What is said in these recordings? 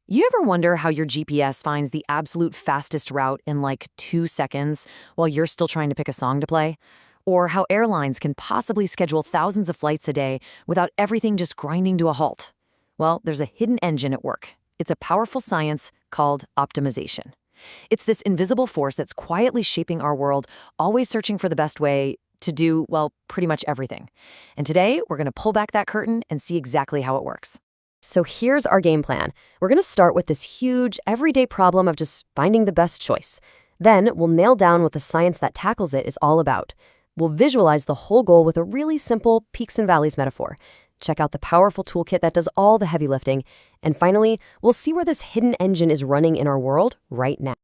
You ever wonder how your GPS finds the absolute fastest route in like 2 seconds while you're still trying to pick a song to play? Or how airlines can possibly schedule thousands of flights a day without everything just grinding to a halt? Well, there's a hidden engine at work. It's a powerful science called optimization. It's this invisible force that's quietly shaping our world, always searching for the best way to do, well, pretty much everything. And today, we're going to pull back that curtain and see exactly how it works. So here's our game plan. We're going to start with this huge, everyday problem of just finding the best choice. Then we'll nail down what the science that tackles it is all about. We'll visualize the whole goal with a really simple peaks and valleys metaphor. Check out the powerful toolkit that does all the heavy lifting. And finally, we'll see where this hidden engine is running in our world right now.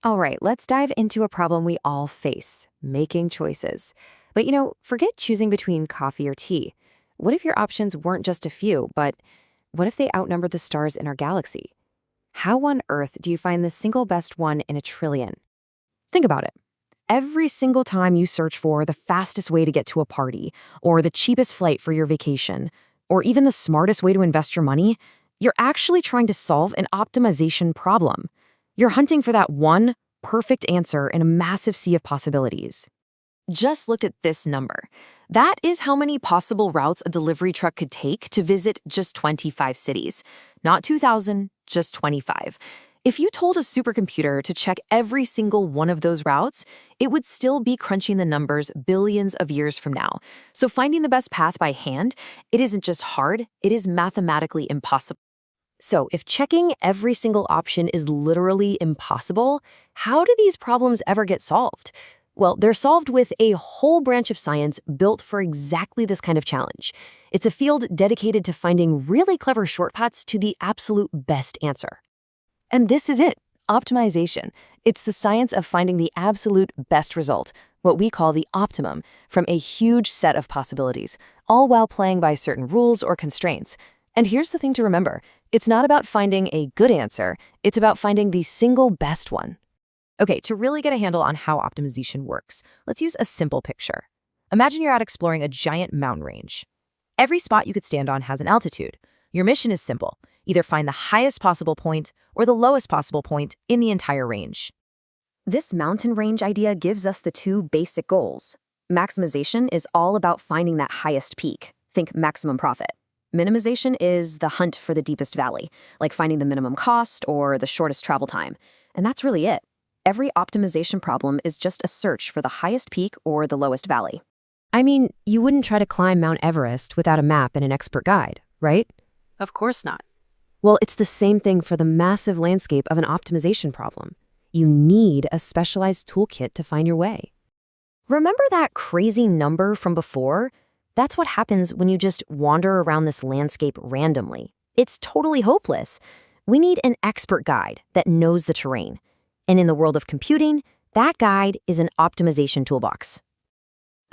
All right, let's dive into a problem we all face, making choices. But forget choosing between coffee or tea. What if your options weren't just a few, but what if they outnumber the stars in our galaxy? How on earth do you find the single best one in a trillion? Think about it. Every single time you search for the fastest way to get to a party, or the cheapest flight for your vacation, or even the smartest way to invest your money, you're actually trying to solve an optimization problem. You're hunting for that one perfect answer in a massive sea of possibilities. Just look at this number. That is how many possible routes a delivery truck could take to visit just 25 cities. Not 2,000, just 25. If you told a supercomputer to check every single one of those routes, it would still be crunching the numbers billions of years from now. So finding the best path by hand, it isn't just hard, it is mathematically impossible. So if checking every single option is literally impossible, how do these problems ever get solved? Well, they're solved with a whole branch of science built for exactly this kind of challenge. It's a field dedicated to finding really clever shortcuts to the absolute best answer. And this is it, optimization. It's the science of finding the absolute best result, what we call the optimum, from a huge set of possibilities, all while playing by certain rules or constraints. And here's the thing to remember. It's not about finding a good answer. It's about finding the single best one. Okay, to really get a handle on how optimization works, let's use a simple picture. Imagine you're out exploring a giant mountain range. Every spot you could stand on has an altitude. Your mission is simple. Either find the highest possible point or the lowest possible point in the entire range. This mountain range idea gives us the two basic goals. Maximization is all about finding that highest peak. Think maximum profit. Minimization is the hunt for the deepest valley, like finding the minimum cost or the shortest travel time. And that's really it. Every optimization problem is just a search for the highest peak or the lowest valley. I mean, you wouldn't try to climb Mount Everest without a map and an expert guide, right? Of course not. Well, it's the same thing for the massive landscape of an optimization problem. You need a specialized toolkit to find your way. Remember that crazy number from before? That's what happens when you just wander around this landscape randomly. It's totally hopeless. We need an expert guide that knows the terrain. And in the world of computing, that guide is an optimization toolbox.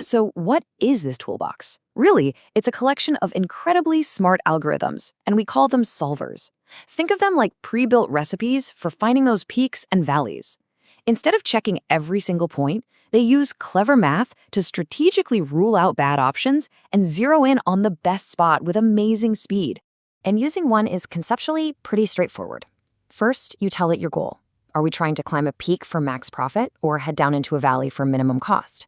So what is this toolbox? Really, it's a collection of incredibly smart algorithms, and we call them solvers. Think of them like pre-built recipes for finding those peaks and valleys. Instead of checking every single point, they use clever math to strategically rule out bad options and zero in on the best spot with amazing speed. And using one is conceptually pretty straightforward. First, you tell it your goal. Are we trying to climb a peak for max profit or head down into a valley for minimum cost?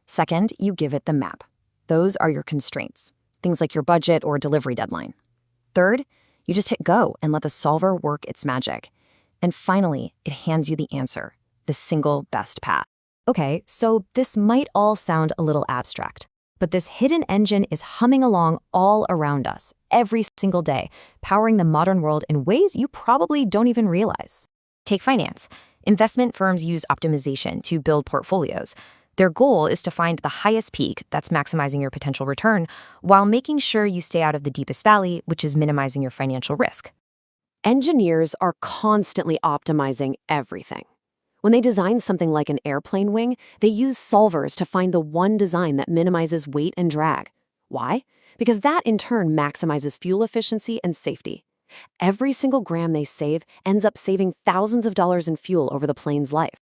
Second, you give it the map. Those are your constraints, things like your budget or delivery deadline. Third, you just hit go and let the solver work its magic. And finally, it hands you the answer, the single best path. Okay, so this might all sound a little abstract, but this hidden engine is humming along all around us every single day, powering the modern world in ways you probably don't even realize. Take finance. Investment firms use optimization to build portfolios. Their goal is to find the highest peak, that's maximizing your potential return, while making sure you stay out of the deepest valley, which is minimizing your financial risk. Engineers are constantly optimizing everything. When they design something like an airplane wing, they use solvers to find the one design that minimizes weight and drag. Why? Because that in turn maximizes fuel efficiency and safety. Every single gram they save ends up saving thousands of dollars in fuel over the plane's life.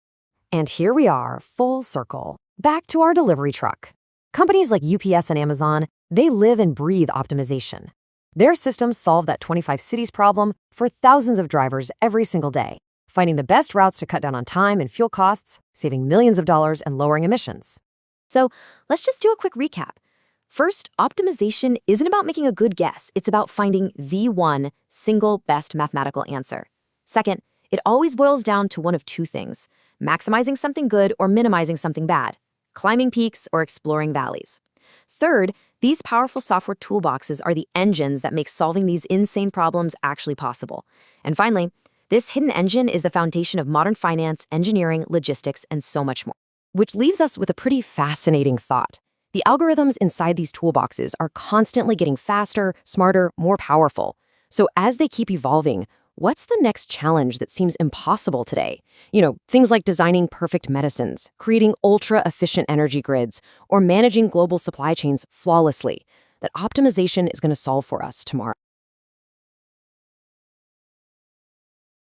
And here we are, full circle, back to our delivery truck. Companies like UPS and Amazon, they live and breathe optimization. Their systems solve that 25 cities problem for thousands of drivers every single day, finding the best routes to cut down on time and fuel costs, saving millions of dollars and lowering emissions. So let's just do a quick recap. First, optimization isn't about making a good guess. It's about finding the one single best mathematical answer. Second, it always boils down to one of two things: maximizing something good or minimizing something bad, climbing peaks or exploring valleys. Third, these powerful software toolboxes are the engines that make solving these insane problems actually possible. And finally, this hidden engine is the foundation of modern finance, engineering, logistics, and so much more. Which leaves us with a pretty fascinating thought. The algorithms inside these toolboxes are constantly getting faster, smarter, more powerful. So as they keep evolving, what's the next challenge that seems impossible today? Things like designing perfect medicines, creating ultra-efficient energy grids, or managing global supply chains flawlessly, that optimization is going to solve for us tomorrow.